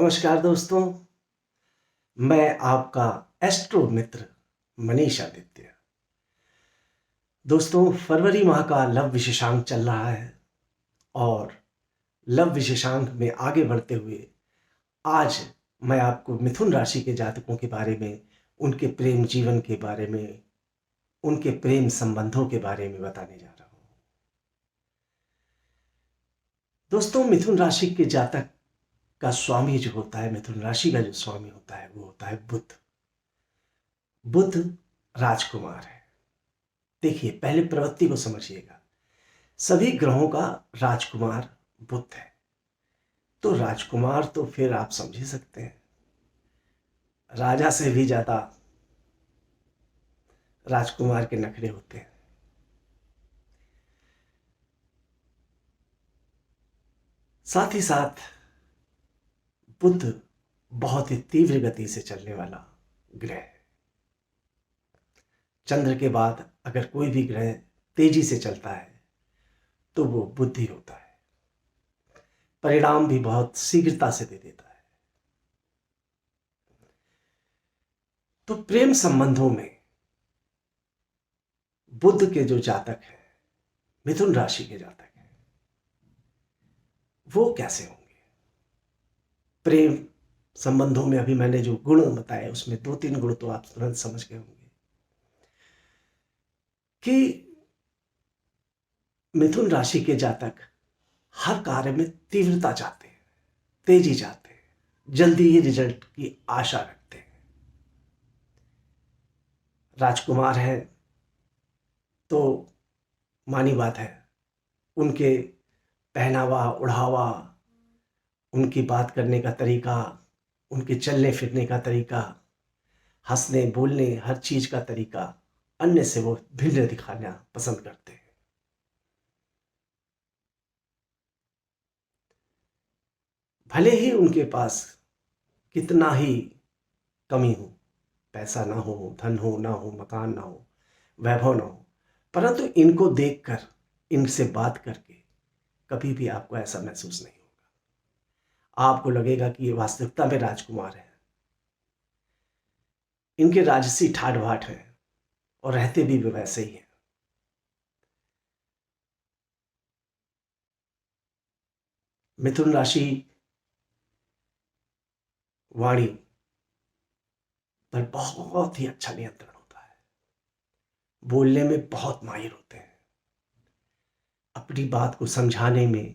नमस्कार दोस्तों, मैं आपका एस्ट्रो मित्र मनीष आदित्य। दोस्तों, फरवरी माह का लव विशेषांक चल रहा है और लव विशेषांक में आगे बढ़ते हुए आज मैं आपको मिथुन राशि के जातकों के बारे में, उनके प्रेम जीवन के बारे में, उनके प्रेम संबंधों के बारे में बताने जा रहा हूँ। दोस्तों, मिथुन राशि के जातक का स्वामी जो होता है, मिथुन राशि का जो स्वामी होता है वो होता है बुध। बुध राजकुमार है। देखिए, पहले प्रवृत्ति को समझिएगा। सभी ग्रहों का राजकुमार बुध है। तो राजकुमार तो फिर आप समझ ही सकते हैं, राजा से भी ज्यादा राजकुमार के नखरे होते हैं। साथ ही साथ बुध बहुत ही तीव्र गति से चलने वाला ग्रह है। चंद्र के बाद अगर कोई भी ग्रह तेजी से चलता है तो वो बुध ही होता है। परिणाम भी बहुत शीघ्रता से दे देता है। तो प्रेम संबंधों में बुध के जो जातक हैं, मिथुन राशि के जातक हैं, वो कैसे होंगे? प्रेम संबंधों में अभी मैंने जो गुण बताए उसमें 2-3 गुण तो आप तुरंत समझ गए होंगे कि मिथुन राशि के जातक हर कार्य में तीव्रता चाहते हैं, तेजी चाहते हैं, जल्दी ही रिजल्ट की आशा रखते हैं। राजकुमार हैं तो मानी बात है, उनके पहनावा ओढ़ावा, उनकी बात करने का तरीका, उनके चलने फिरने का तरीका, हंसने बोलने हर चीज का तरीका अन्य से वो भिन्न दिखाना पसंद करते हैं। भले ही उनके पास कितना ही कमी हो, पैसा ना हो, धन हो ना हो, मकान ना हो, वैभव ना हो, परंतु इनको देखकर, इनसे बात करके कभी भी आपको ऐसा महसूस नहीं होगा। आपको लगेगा कि ये वास्तविकता में राजकुमार है। इनके राजसी ठाठ बाट है और रहते भी वे वैसे ही हैं। मिथुन राशि वाणी पर बहुत ही अच्छा नियंत्रण होता है। बोलने में बहुत माहिर होते हैं। अपनी बात को समझाने में,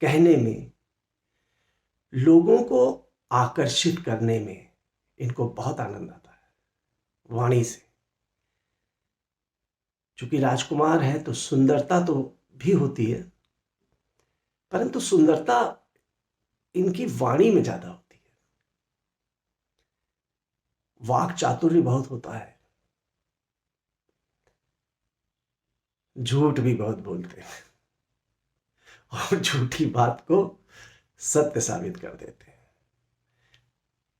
कहने में, लोगों को आकर्षित करने में इनको बहुत आनंद आता है वाणी से। चूंकि राजकुमार है तो सुंदरता तो भी होती है, परंतु सुंदरता इनकी वाणी में ज्यादा होती है। वाक चातुर्य बहुत होता है। झूठ भी बहुत बोलते हैं और झूठी बात को सत्य साबित कर देते हैं।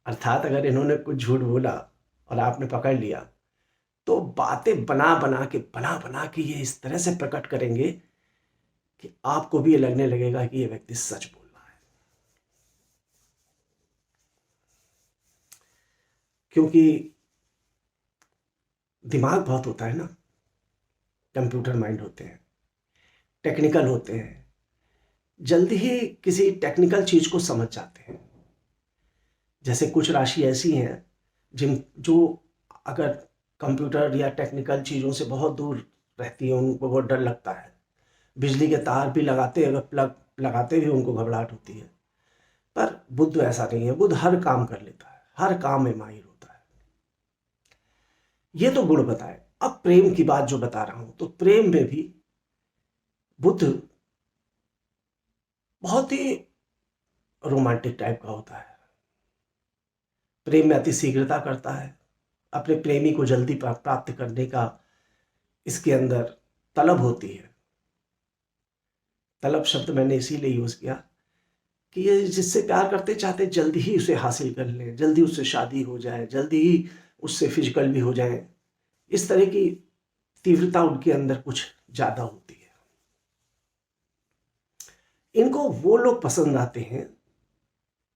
अर्थात अगर इन्होंने कुछ झूठ बोला और आपने पकड़ लिया तो बातें बना बना के ये इस तरह से प्रकट करेंगे कि आपको भी ये लगने लगेगा कि ये व्यक्ति सच बोल रहा है। क्योंकि दिमाग बहुत होता है ना, कंप्यूटर माइंड होते हैं, टेक्निकल होते हैं, जल्दी ही किसी टेक्निकल चीज को समझ जाते हैं। जैसे कुछ राशि ऐसी हैं जिन जो अगर कंप्यूटर या टेक्निकल चीज़ों से बहुत दूर रहती है, उनको बहुत डर लगता है। बिजली के तार भी लगाते, अगर प्लग लगाते भी उनको घबराहट होती है। पर बुध ऐसा नहीं है। बुध हर काम कर लेता है, हर काम में माहिर होता है। ये तो गुण बताए। अब प्रेम की बात जो बता रहा हूं, तो प्रेम में भी बुध बहुत ही रोमांटिक टाइप का होता है। प्रेम में अति शीघ्रता करता है। अपने प्रेमी को जल्दी प्राप्त करने का इसके अंदर तलब होती है। तलब शब्द मैंने इसीलिए यूज किया कि ये जिससे प्यार करते चाहते जल्दी ही उसे हासिल कर लें, जल्दी उससे शादी हो जाए, जल्दी ही उससे फिजिकल भी हो जाए। इस तरह की तीव्रता उनके अंदर कुछ ज्यादा होती है। इनको वो लोग पसंद आते हैं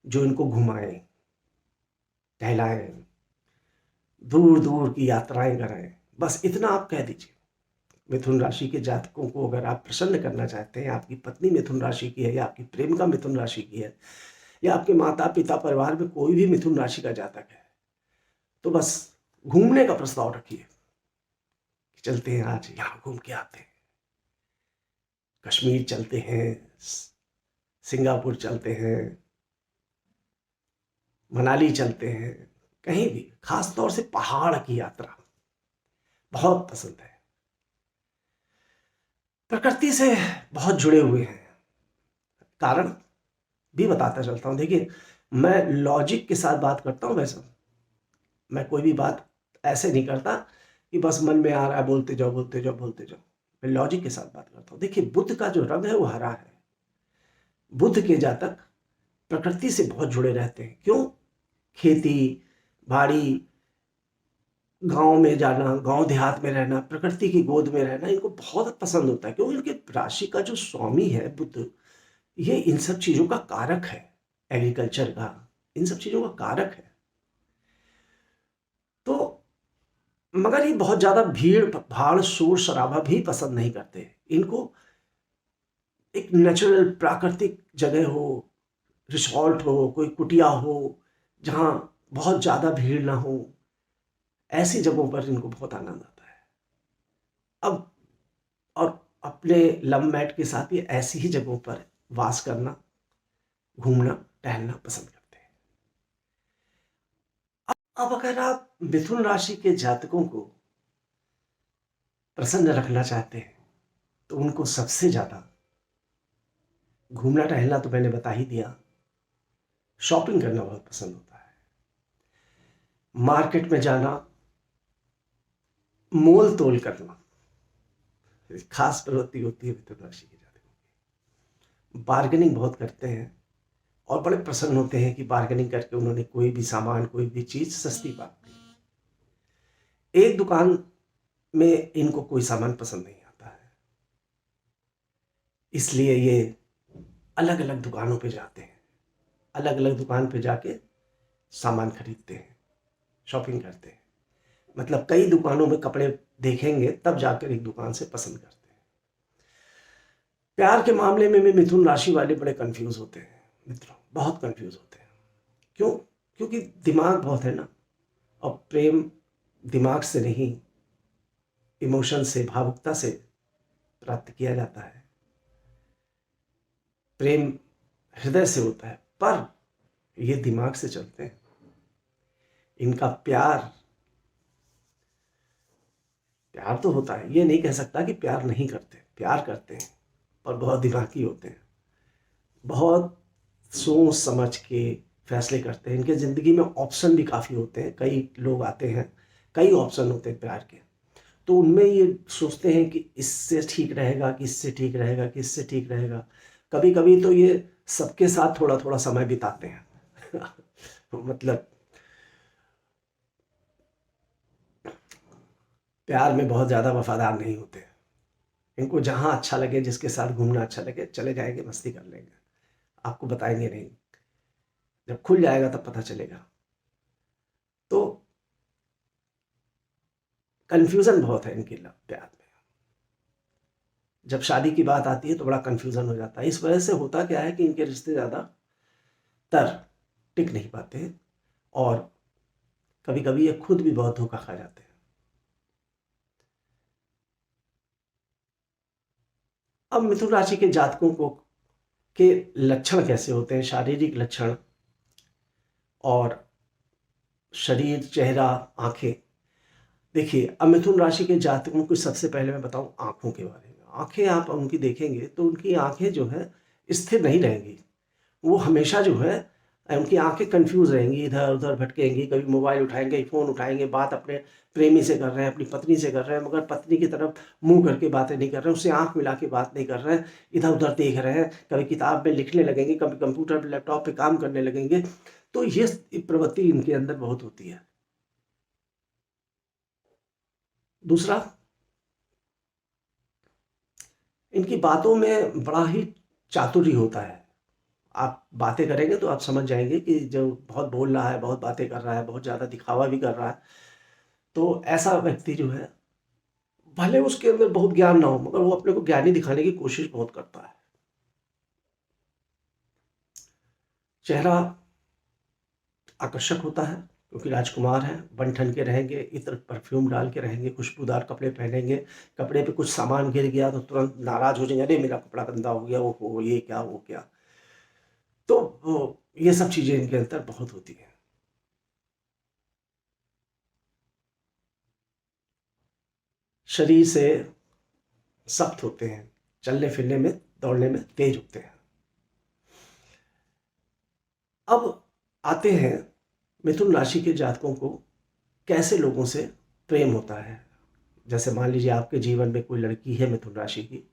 जो इनको घुमाएं, टहलाएं, दूर दूर की यात्राएं कराएं। बस इतना आप कह दीजिए। मिथुन राशि के जातकों को अगर आप प्रसन्न करना चाहते हैं, आपकी पत्नी मिथुन राशि की है, या आपकी प्रेमिका मिथुन राशि की है, या आपके माता पिता परिवार में कोई भी मिथुन राशि का जातक है, तो बस घूमने का प्रस्ताव रखिए। चलते हैं आज यहाँ घूम के आते हैं, कश्मीर चलते हैं, सिंगापुर चलते हैं, मनाली चलते हैं, कहीं भी। खास तौर से पहाड़ की यात्रा बहुत पसंद है। प्रकृति से बहुत जुड़े हुए हैं। कारण भी बताता चलता हूँ। देखिए, मैं लॉजिक के साथ बात करता हूँ। वैसे मैं कोई भी बात ऐसे नहीं करता कि बस मन में आ रहा है बोलते जाओ बोलते जाओ बोलते जाओ। मैं लॉजिक के साथ बात करता हूँ। देखिए, बुध का जो रंग है वो हरा है। बुध के जातक प्रकृति से बहुत जुड़े रहते हैं। क्यों? खेती बाड़ी, गांव में जाना, गांव देहात में रहना, प्रकृति की गोद में रहना इनको बहुत पसंद होता है। क्योंकि इनके राशि का जो स्वामी है बुध, ये इन सब चीजों का कारक है। एग्रीकल्चर का, इन सब चीजों का कारक है। तो मगर ये बहुत ज्यादा भीड़ भाड़ शोर शराबा भी पसंद नहीं करते। इनको एक नेचुरल प्राकृतिक जगह हो, रिसॉर्ट हो, कोई कुटिया हो, जहाँ बहुत ज़्यादा भीड़ ना हो, ऐसी जगहों पर इनको बहुत आनंद आता है। अब और अपने लव मैट के साथ ये ऐसी ही जगहों पर वास करना, घूमना टहलना पसंद करते हैं। अब अगर आप मिथुन राशि के जातकों को प्रसन्न रखना चाहते हैं, तो उनको सबसे ज़्यादा घूमना टहलना तो मैंने बता ही दिया, शॉपिंग करना बहुत पसंद होता है। मार्केट में जाना, मोल तोल करना खास प्रवृत्ति होती है मिथुन राशि के जातकों की। बार्गेनिंग बहुत करते हैं और बड़े प्रसन्न होते हैं कि बार्गेनिंग करके उन्होंने कोई भी सामान, कोई भी चीज सस्ती पा दी। एक दुकान में इनको कोई सामान पसंद नहीं आता है, इसलिए ये अलग अलग दुकानों पे जाते हैं। अलग अलग दुकान पे जाके सामान खरीदते हैं, शॉपिंग करते हैं। मतलब कई दुकानों में कपड़े देखेंगे तब जाकर एक दुकान से पसंद करते हैं। प्यार के मामले में भी मिथुन राशि वाले बड़े कंफ्यूज होते हैं मित्रों, बहुत कंफ्यूज होते हैं। क्यों? क्योंकि दिमाग बहुत है ना, और प्रेम दिमाग से नहीं, इमोशन से, भावुकता से प्राप्त किया जाता है। प्रेम हृदय से होता है, पर ये दिमाग से चलते हैं। इनका प्यार प्यार तो होता है, ये नहीं कह सकता कि प्यार नहीं करते, प्यार करते हैं, पर बहुत दिमागी होते हैं। बहुत सोच समझ के फैसले करते हैं। इनके ज़िंदगी में ऑप्शन भी काफ़ी होते हैं। कई लोग आते हैं, कई ऑप्शन होते हैं प्यार के, तो उनमें ये सोचते हैं कि इससे ठीक रहेगा, कि इससे ठीक रहेगा, कि इससे ठीक रहेगा। कभी कभी तो ये सबके साथ थोड़ा थोड़ा समय बिताते हैं मतलब प्यार में बहुत ज़्यादा वफादार नहीं होते। इनको जहाँ अच्छा लगे, जिसके साथ घूमना अच्छा लगे, चले जाएंगे, मस्ती कर लेंगे, आपको बताएंगे नहीं। जब खुल जाएगा तब पता चलेगा। तो कन्फ्यूज़न बहुत है इनके प्यार में। जब शादी की बात आती है तो बड़ा कन्फ्यूज़न हो जाता है। इस वजह से होता क्या है कि इनके रिश्ते ज़्यादातर टिक नहीं पाते हैं, और कभी कभी ये खुद भी बहुत धोखा खा जाते हैं। अब मिथुन राशि के जातकों को के लक्षण कैसे होते हैं, शारीरिक लक्षण और शरीर, चेहरा, आंखें। देखिए, अब मिथुन राशि के जातकों को सबसे पहले मैं बताऊं आंखों के बारे में। आंखें आप उनकी देखेंगे तो उनकी आंखें जो है स्थिर नहीं रहेंगी। वो हमेशा जो है उनकी आंखें कंफ्यूज रहेंगी, इधर उधर भटकेंगी। कभी मोबाइल उठाएंगे, फ़ोन उठाएंगे, बात अपने प्रेमी से कर रहे हैं, अपनी पत्नी से कर रहे हैं, मगर पत्नी की तरफ मुंह करके बातें नहीं कर रहे हैं, उससे आंख मिला के बात नहीं कर रहे हैं, इधर उधर देख रहे हैं। कभी किताब में लिखने लगेंगे, कभी कंप्यूटर पर, लैपटॉप पे काम करने लगेंगे। तो ये प्रवृत्ति इनके अंदर बहुत होती है। दूसरा, इनकी बातों में बड़ा ही चातुर्य होता है। आप बातें करेंगे तो आप समझ जाएंगे कि जो बहुत बोल रहा है, बहुत बातें कर रहा है, बहुत ज़्यादा दिखावा भी कर रहा है, तो ऐसा व्यक्ति जो है, भले उसके अंदर बहुत ज्ञान ना हो, मगर वो अपने को ज्ञानी दिखाने की कोशिश बहुत करता है। चेहरा आकर्षक होता है क्योंकि राजकुमार हैं, बन ठन के रहेंगे, इत्र परफ्यूम डाल के रहेंगे, खुशबूदार कपड़े पहनेंगे, कपड़े पे कुछ सामान गिर गया तो तुरंत नाराज हो जाएंगे, अरे मेरा कपड़ा गंदा हो गया, वो ये क्या वो क्या। तो ये सब चीज़ें इनके अंदर बहुत होती हैं। शरीर से सख्त होते हैं, चलने फिरने में, दौड़ने में तेज होते हैं। अब आते हैं मिथुन राशि के जातकों को कैसे लोगों से प्रेम होता है। जैसे मान लीजिए आपके जीवन में कोई लड़की है मिथुन राशि की,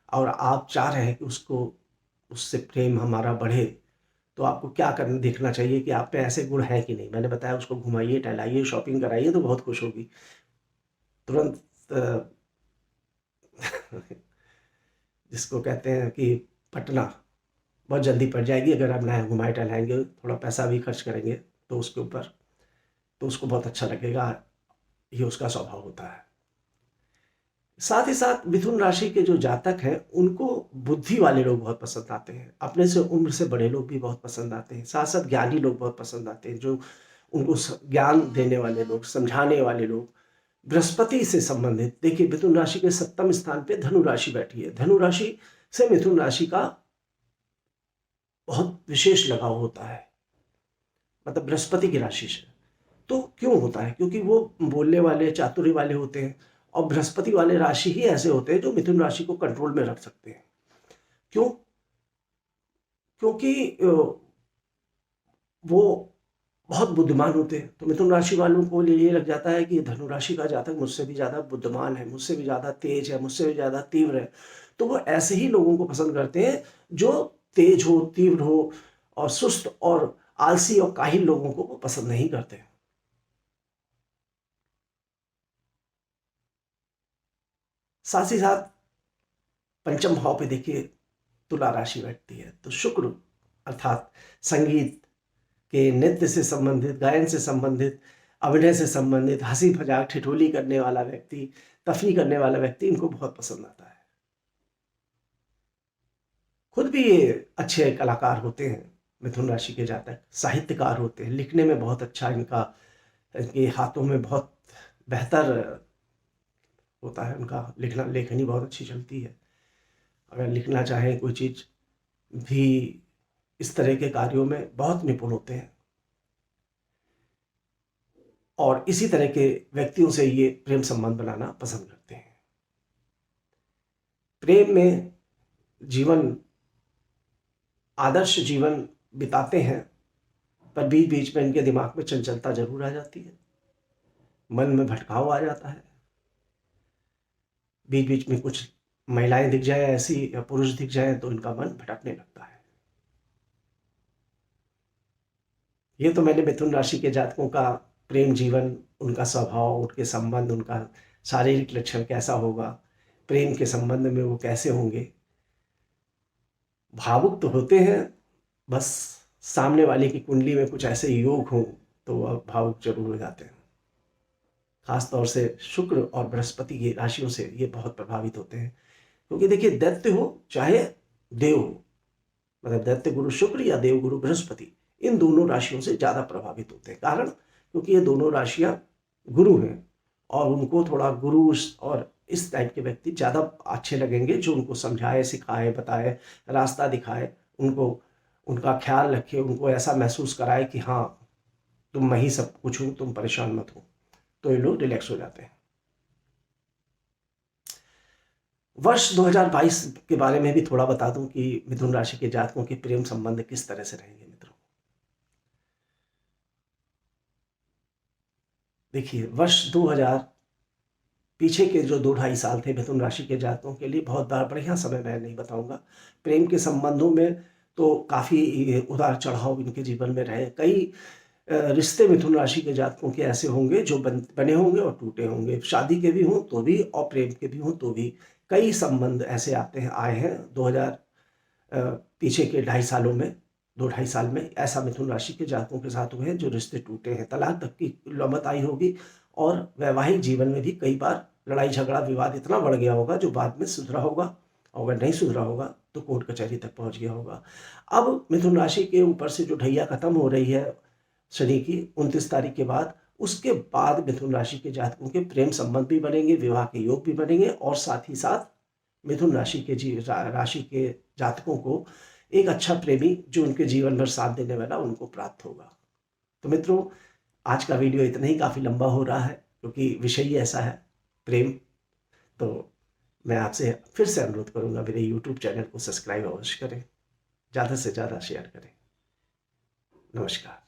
और आप चाह रहे हैं कि उसको, उससे प्रेम हमारा बढ़े, तो आपको क्या करना, देखना चाहिए कि आप में ऐसे गुण हैं कि नहीं। मैंने बताया, उसको घुमाइए, टहलाइए, शॉपिंग कराइए तो बहुत खुश होगी तुरंत। जिसको कहते हैं कि पटना बहुत जल्दी पड़ जाएगी अगर आप नया घुमाए टहलाएंगे, थोड़ा पैसा भी खर्च करेंगे तो उसके ऊपर, तो उसको बहुत अच्छा लगेगा। ये उसका स्वभाव होता है। साथ ही साथ मिथुन राशि के जो जातक हैं उनको बुद्धि वाले लोग बहुत पसंद आते हैं, अपने से उम्र से बड़े लोग भी बहुत पसंद आते हैं, साथ साथ ज्ञानी लोग बहुत पसंद आते हैं, जो उनको ज्ञान देने वाले लोग, समझाने वाले लोग। बृहस्पति से संबंधित, देखिए मिथुन राशि के 7वें स्थान पे धनु राशि बैठी है। धनु राशि से मिथुन राशि का बहुत विशेष लगाव होता है, मतलब बृहस्पति की राशि से। तो क्यों होता है? क्योंकि वो बोलने वाले, चातुर्य वाले होते हैं, और बृहस्पति वाले राशि ही ऐसे होते हैं जो मिथुन राशि को कंट्रोल में रख सकते हैं। क्यों? क्योंकि वो बहुत बुद्धिमान होते हैं। तो मिथुन राशि वालों को ये लग जाता है कि धनु राशि का जातक मुझसे भी ज़्यादा बुद्धिमान है, मुझसे भी ज़्यादा तेज है, मुझसे भी ज़्यादा तीव्र है। तो वो ऐसे ही लोगों को पसंद करते हैं जो तेज हो, तीव्र हो, और सुस्त और आलसी और काहिल लोगों को वो पसंद नहीं करते। साथ ही साथ पंचम भाव पे देखिए तुला राशि बैठती है, तो शुक्र अर्थात संगीत के, नृत्य से संबंधित, गायन से संबंधित, अभिनय से संबंधित, हंसी मजाक ठिठोली करने वाला व्यक्ति, तफरी करने वाला व्यक्ति इनको बहुत पसंद आता है। खुद भी ये अच्छे कलाकार होते हैं मिथुन राशि के जातक, साहित्यकार होते हैं, लिखने में बहुत अच्छा इनका, इनके हाथों में बहुत बेहतर होता है, उनका लिखना, लेखनी बहुत अच्छी चलती है। अगर लिखना चाहें कोई चीज़ भी, इस तरह के कार्यों में बहुत निपुण होते हैं, और इसी तरह के व्यक्तियों से ये प्रेम संबंध बनाना पसंद करते हैं। प्रेम में जीवन, आदर्श जीवन बिताते हैं, पर बीच बीच में इनके दिमाग में चंचलता जरूर आ जाती है, मन में भटकाव आ जाता है, बीच बीच में कुछ महिलाएं दिख जाए ऐसी, या पुरुष दिख जाए तो इनका मन भटकने लगता है। ये तो मैंने मिथुन राशि के जातकों का प्रेम जीवन, उनका स्वभाव, उनके संबंध, उनका शारीरिक लक्षण कैसा होगा, प्रेम के संबंध में वो कैसे होंगे। भावुक तो होते हैं, बस सामने वाले की कुंडली में कुछ ऐसे योग हों तो वह भावुक जरूर हो जाते हैं। खास तौर से शुक्र और बृहस्पति की राशियों से ये बहुत प्रभावित होते हैं, क्योंकि देखिए दैत्य हो चाहे देव हो, मतलब दैत्य गुरु शुक्र या देव गुरु बृहस्पति, इन दोनों राशियों से ज़्यादा प्रभावित होते हैं। कारण, क्योंकि ये दोनों राशियां गुरु हैं, और उनको थोड़ा गुरु और इस टाइप के व्यक्ति ज़्यादा अच्छे लगेंगे, जो उनको समझाए, सिखाए, बताए, रास्ता दिखाए, उनको, उनका ख्याल रखे, उनको ऐसा महसूस कराए कि हाँ तुम मैं ही सब कुछ हूँ, तुम परेशान मत हो। तो ये लोग रिलैक्स हो जाते हैं। वर्ष 2022 के बारे में भी थोड़ा बता दूं कि मिथुन राशि के जातकों के प्रेम संबंध किस तरह से रहेंगे मित्रों। देखिए वर्ष 2000, पीछे के जो 2-2.5 साल थे मिथुन राशि के जातकों के लिए बहुत बढ़िया समय, मैं नहीं बताऊंगा। प्रेम के संबंधों में तो काफ़ी उतार चढ़ाव इनके जीवन में रहे। कई रिश्ते मिथुन राशि के जातकों के ऐसे होंगे जो बने होंगे और टूटे होंगे, शादी के भी हों तो भी और प्रेम के भी हों तो भी। कई संबंध ऐसे आए हैं 2000 पीछे के 2.5 सालों में, 2 ढाई साल में ऐसा मिथुन राशि के जातकों के साथ हुए हैं जो रिश्ते टूटे हैं, तलाक तक की नौबत आई होगी और वैवाहिक जीवन में भी कई बार लड़ाई झगड़ा विवाद इतना बढ़ गया होगा जो बाद में सुधरा होगा, और अगर नहीं सुधरा होगा तो कोर्ट कचहरी तक पहुंच गया होगा। अब मिथुन राशि के ऊपर से जो ढैया खत्म हो रही है शनि की 29 तारीख के बाद, उसके बाद मिथुन राशि के जातकों के प्रेम संबंध भी बनेंगे, विवाह के योग भी बनेंगे, और साथ ही साथ मिथुन राशि के राशि के जातकों को एक अच्छा प्रेमी जो उनके जीवन भर साथ देने वाला उनको प्राप्त होगा। तो मित्रों, आज का वीडियो इतना ही काफ़ी लंबा हो रहा है क्योंकि विषय ही ऐसा है, प्रेम। तो मैं आपसे फिर से अनुरोध करूंगा, मेरे यूट्यूब चैनल को सब्सक्राइब अवश्य करें, ज़्यादा से ज़्यादा शेयर करें। नमस्कार।